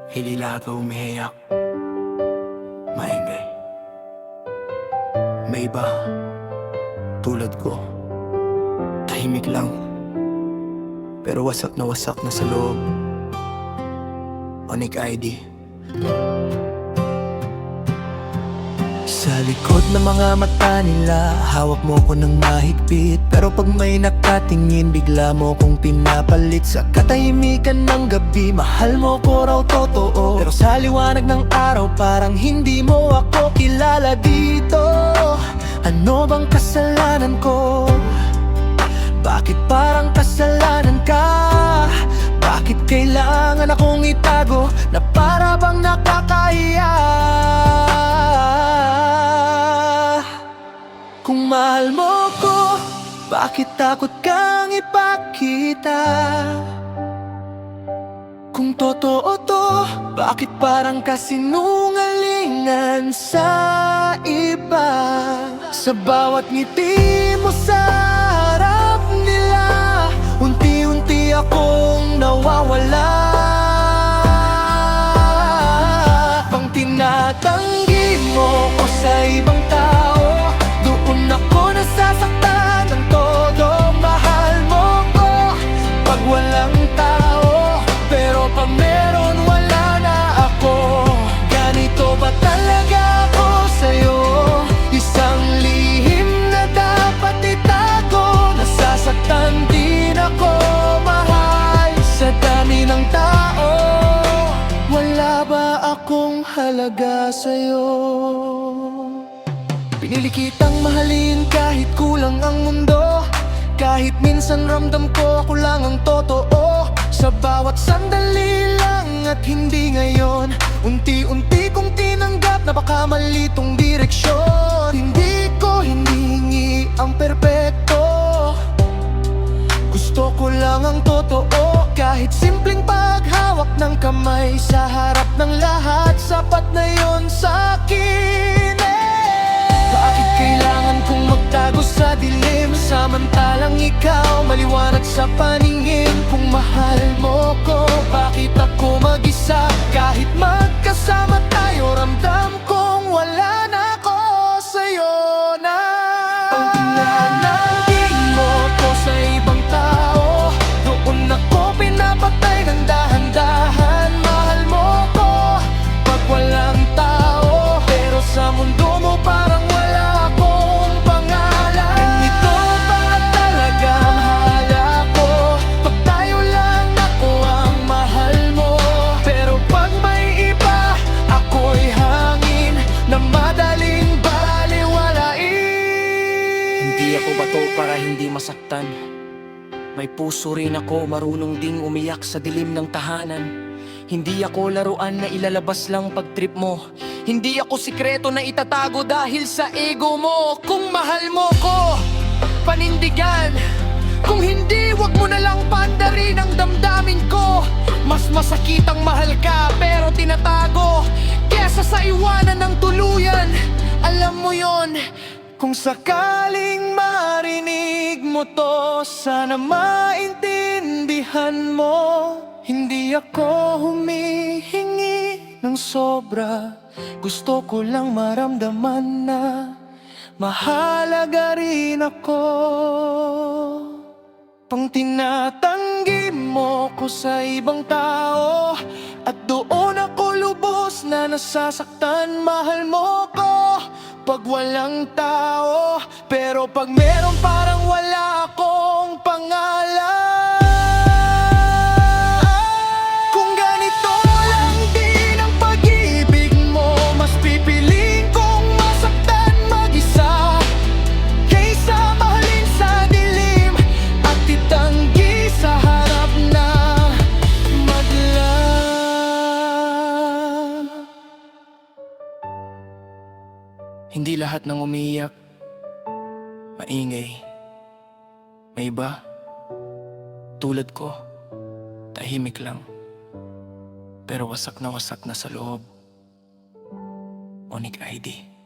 Hindi lahat na umiiyak maingay. May iba, tulad ko, tahimik lang, pero wasak na sa loob. Onik ID. Sa likod ng mga mata nila, hawak mo ko ng mahigpit. Pero pag may nakatingin, bigla mo kong pinapalit. Sa katahimikan ng gabi, mahal mo ko raw totoo. Pero sa liwanag ng araw, parang hindi mo ako kilala dito. Ano bang kasalanan ko? Bakit parang kasalanan ka? Bakit kailangan akong itago na para bang nakakahiya? Kung mahal mo ko, bakit takot kang ipakita? Kung totoo to, bakit parang kasinungalingan sa iba? Sa bawat ngiti mo sa harap nila, unti-unti akong nawawala. Pang tinatanggi mo ko sa ibang tao, doon ako nasasaktan ng todo. Mahal mo ko pag walang tao, pero pag meron wala na ako. Ganito ba talaga ako sa'yo? Isang lihim na dapat itago. Nasasaktan din ako, mahal, sa dami ng tao. Wala ba akong halaga sa'yo? Pinili kitang mahalin kahit kulang ang mundo. Kahit minsan ramdam ko ako lang ang totoo. Sa bawat sandali lang at hindi ngayon, unti-unti kong tinanggap na baka mali tong direksyon. Hindi ko hinihingi ang perpekto, gusto ko lang ang totoo. Kahit simpleng paghawak ng kamay sa harap ng lahat, sapat na yon sa'kin. Bakit kailangan kong magtago sa dilim, samantalang ikaw maliwanag sa paningin? Kung mahal mo ko, bakit ako mag-isa? Kahit magkasama tayo, ramdam kong wala na ako sa'yo na. Ang pinanangin mo ko sa ibang tao, doon ako pinapatay ng dahan-dahan. Mahal mo ko pag walang tao, pero sa mundo mo parang wala akong pangalan. Ganito ba talaga mahal ako? Pag tayo lang ako ang mahal mo, pero pag may iba, ako'y hangin na madaling baliwalain. Hindi ako bato para hindi masaktan. May puso rin ako, marunong ding umiyak sa dilim ng tahanan. Hindi ako laruan na ilalabas lang pag trip mo. Hindi ako sikreto na itatago dahil sa ego mo. Kung mahal mo ko, panindigan. Kung hindi, wag mo na lang pandarin ang damdamin ko. Mas masakit ang mahal ka pero tinatago, kesa sa iwanan ng tuluyan. Alam mo yon. Kung sakaling marinig mo to, sana maintindihan mo. Hindi ako humihingi ng sobra, gusto ko lang maramdaman na mahalaga rin ako. Pang tinatanggi mo ko sa ibang tao, at doon ako lubos na nasasaktan. Mahal mo ko pag walang tao, pero pag meron parang wala akong pangalan. Kung ganito lang din ang pag-ibig mo, mas pipiliin kong masaktan mag-isa, kaysa mahalin sa dilim at itanggi sa harap na madlang. Hindi lahat ng umiiyak maingay. May iba, tulad ko, tahimik lang, pero wasak na sa loob. Onik ID.